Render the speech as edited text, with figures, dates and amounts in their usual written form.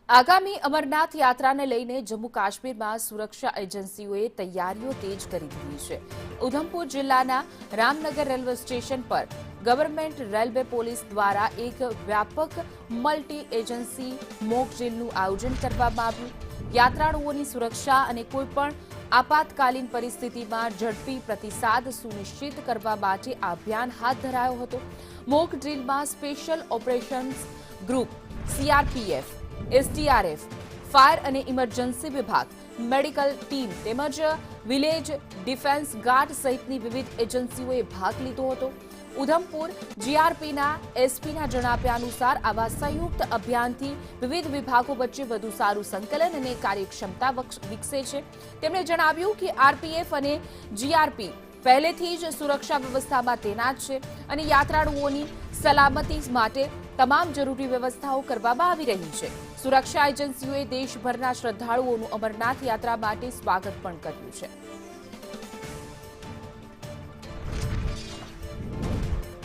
આગામી અમરનાથ યાત્રાને લઈને જમ્મુ કાશ્મીરમાં સુરક્ષા એજન્સીઓએ તૈયારીઓ તેજ કરી દીધી છે. ઉધમપુર જિલ્લાના રામનગર રેલવે સ્ટેશન પર ગવર્મેન્ટ રેલવે પોલીસ દ્વારા એક વ્યાપક મલ્ટી એજન્સી મોક ડ્રીલનું આયોજન કરવામાં આવ્યું. યાત્રાળુઓની સુરક્ષા અને કોઈપણ આપાતકાલીન પરિસ્થિતિમાં ઝડપી પ્રતિસાદ સુનિશ્ચિત કરવા માટે આ અભિયાન હાથ ધરાયો હતો. મોક ડ્રીલમાં special operations group, CRPF, SDRF, fire અને ઇમરજન્સી વિભાગ, મેડિકલ ટીમ તેમજ વિલેજ ડિફેન્સ ગાર્ડ સહિતની વિવિધ એજન્સીઓએ ભાગ લીધો હતો. ઉધમપુર જીઆરપીના એસપીના જણાવ્યા અનુસાર આવા સંયુક્ત અભિયાનથી વિવિધ વિભાગો વચ્ચે વધુ સારું સંકલન અને કાર્યક્ષમતા વિકસે છે. તેમણે જણાવ્યું કે આરપીએફ અને જીઆરપી પહેલેથી જ સુરક્ષા વ્યવસ્થામાં તૈનાત છે અને યાત્રાળુઓની સલામતી માટે તમામ જરૂરી વ્યવસ્થાઓ કરવામાં આવી રહી છે. સુરક્ષા એજન્સીઓએ દેશભરના શ્રદ્ધાળુઓનું અમરનાથ યાત્રા માટે સ્વાગત પણ કર્યું છે.